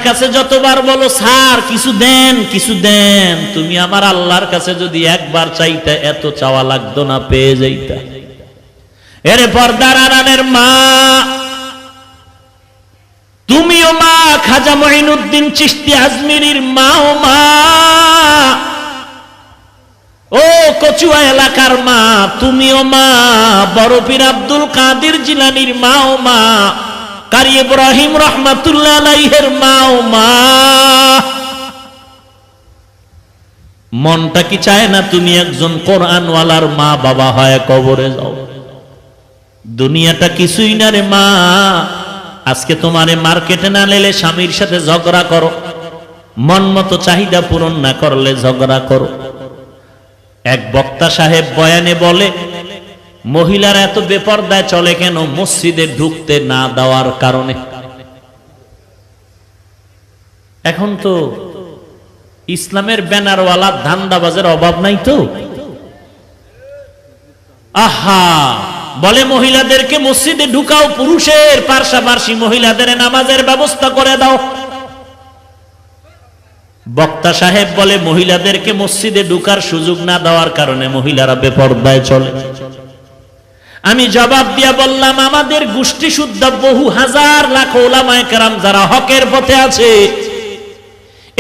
কাছে যতবার বলো স্যার কিছু দেন কিছু দেন, তুমি আমার আল্লাহর কাছে যদি একবার চাইতে এত চাওয়া লাগতো না, পেয়ে যাইতা। এরে পর্দার আড়ালের মা, তুমিও মা, খাজা মঈনুদ্দিন চিশতি আজমিরির মাও মা, ও কচুয়া এলাকার মা তুমিও মা, বড় পীর আব্দুল কাদের জিলানীর মাও মা, কারি ইব্রাহিম রহমাতুল্লাহ আলাইহির মাও মা। মনটা কি চায় না তুমি একজন কোরআনওয়ালার মা বাবা হয় কবরে যাও? দুনিয়াটা কিছুই না রে মা। আজকে তোমারে মার্কেটে না নেলে স্বামীর সাথে ঝগড়া করো, মন মতো চাহিদা পূরণ না করলে ঝগড়া করো। এক বক্তা সাহেব বয়ানে বলে, মহিলারা এত বেপরদায় চলে কেন? মসজিদে ঢুকতে না দেওয়ার কারণে। এখন তো ইসলামের ব্যানারওয়ালা ধান্দাবাজের অভাব নাই তো। আহা, বলে মহিলাদেরকে মসজিদে ঢুকাও, পুরুষের পাশাপাশি মহিলাদের নামাজের ব্যবস্থা করে দাও। বক্তা সাহেব বলে মহিলাদেরকে মসজিদে ঢুকার সুযোগ না দেওয়ার কারণে মহিলারা বেপরদায় চলে। আমি জবাব দিয়া বললাম, আমাদের গোষ্ঠী শুদ্ধ বহু হাজার লাখ ওলামায়ে কেরাম যারা হকের পথে আছে,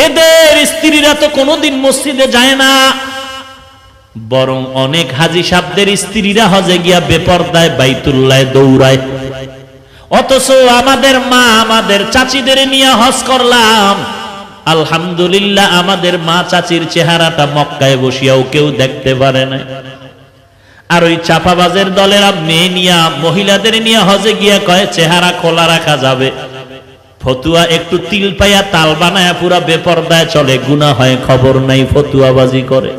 এদের স্ত্রীরা তো কোনোদিন মসজিদে যায় না, বরং অনেক হাজী সাহেবদের স্ত্রীরা হজে গিয়া বেপরদায় বাইতুল্লাহে দৌড়ায়। অথচ আমাদের মা, আমাদের চাচিদের নিয়ে হজ করলাম, আলহামদুলিল্লাহ আমাদের মা চাচির চেহারাটা মক্কায় বসিয়াও কেউ দেখতে পারে না। আর ওই চাপাবাজের দলেরা মেয়ে নিয়া, মহিলাদের নিয়ে হজে গিয়া কয় চেহারা খোলা রাখা যাবে, ফতুয়া একটু তিল পাইয়া তাল বানায়া পুরা বেপরদায় চলে, গুনাহ হয় খবর নাই, ফতুয়াবাজি করে।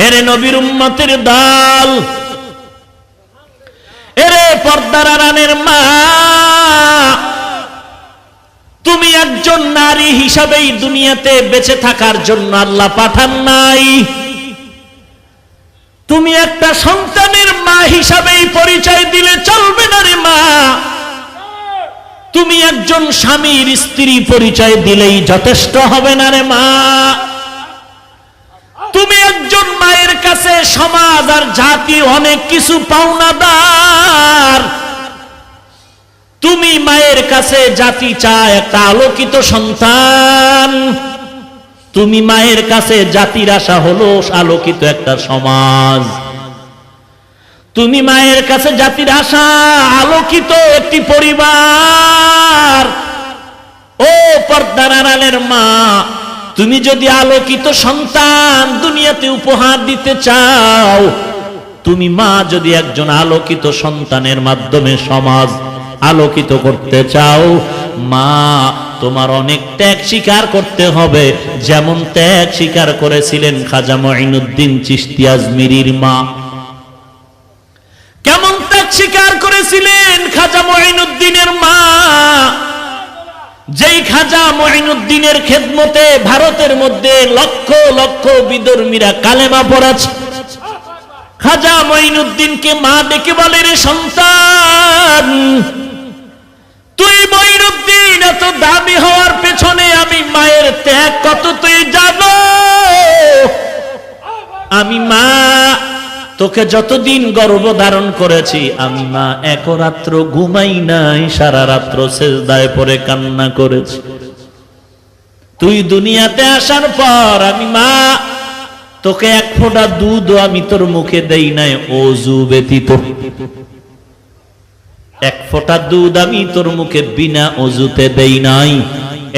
এরে নবীর উম্মতের দল, এরে পর্দার আড়ালের মা, তুমি একজন নারী হিসাবেই দুনিয়াতে বেঁচে থাকার জন্য আল্লাহ পাঠান নাই। তুমি একটা সন্তানের মা হিসাবেই পরিচয় দিলে চলবে না রে মা। তুমি একজন স্বামীর স্ত্রী পরিচয় দিলেই যথেষ্ট হবে না রে মা। তুমি একজন মায়ের কাছে সমাজ আর জাতি অনেক কিছু পাওনাদার। তুমি মায়ের কাছে জাতি চায় একটা আলোকিত সন্তান, তুমি মায়ের কাছে জাতির আশা হলো আলোকিত একটা সমাজ। তুমি মায়ের কাছে জাতির আশা আলোকিত একটি পরিবার। ও পর্দার আড়ালের মা, তুমি যদি আলোকিত সন্তান দুনিয়াতে উপহার দিতে চাও, তুমি মা যদি একজন আলোকিত সন্তানের মাধ্যমে সমাজ আলোকিত করতে চাও, মা তোমার অনেক ত্যাগ স্বীকার করতে হবে, যেমন ত্যাগ স্বীকার করেছিলেন খাজা মঈনুদ্দিন চিশতি আজমিরির মা। কেমন ত্যাগ স্বীকার করেছিলেন খাজা মঈনুদ্দিনের মা? যেই খাজা মঈনুদ্দিনের খেদমতে ভারতের মধ্যে লক্ষ লক্ষ বিধর্মীরা কালেমা পড়েছে, খাজা মঈনুদ্দিনকে মা ডেকে বলে, রে সন্তান, তুই মঈনুদ্দিন এত দামি হওয়ার পেছনে আমি মায়ের ত্যাগ কত তুই জানো? আমি মা তোকে যতদিন গর্ভ ধারণ করেছি, আমি মা এক রাত্র ঘুমাই নাই, সারা রাত্র সেজদায় পড়ে কান্না করেছি। তুই দুনিয়াতে আসার পর আমি মা তোকে এক ফোঁটা দুধও আমি তোর মুখে দেই নাই ওযু ব্যতীত। এক ফোঁটা দুধ আমি তোর মুখে বিনা ওযুতে দেই নাই।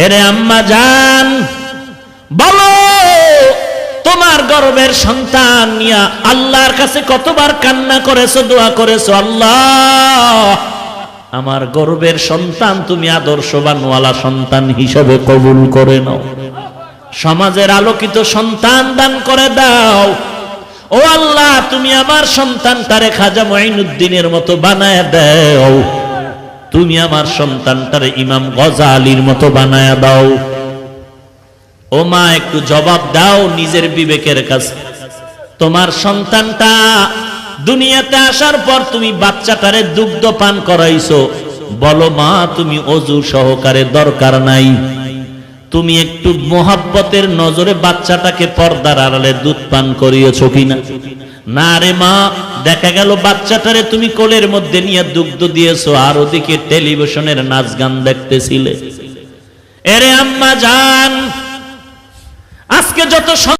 এরে আম্মা জান, বলো তোমার গর্ভের সন্তান নিয়া আল্লাহর কাছে কতবার কান্না করেছো, দোয়া করেছো, আল্লাহ আমার গর্ভের সন্তান তুমি আদর্শবানওয়ালা সন্তান হিসেবে কবুল করে নাও, সমাজের আলোকিত সন্তান দান করে দাও। ও আল্লাহ, তুমি আমার সন্তানটারে খাজা মঈনুদ্দিনের মতো বানায় দাও, তুমি আমার সন্তানটারে ইমাম গজালির মতো বানায় দাও। ও মা, একটু জবাব দাও নিজের বিবেকের কাছে। তোমার সন্তানটা দুনিয়াতে আসার পর তুমি বাচ্চাটারে দুগ্ধ পান করাইছো, বলো মা তুমি অজু সহকারে দরকার নাই, তুমি একটু মোহাব্বতের নজরে বাচ্চাটাকে পর্দার আড়ালে দুধ পান করিয়েছো কিনা? না রে মা, দেখা গেল বাচ্চাটারে তুমি কোলের মধ্যে নিয়ে দুগ্ধ দিয়েছো আর ওদিকে টেলিভিশনের নাচ গান দেখতেছিলে। এরে আম্মা জান, আজকে যত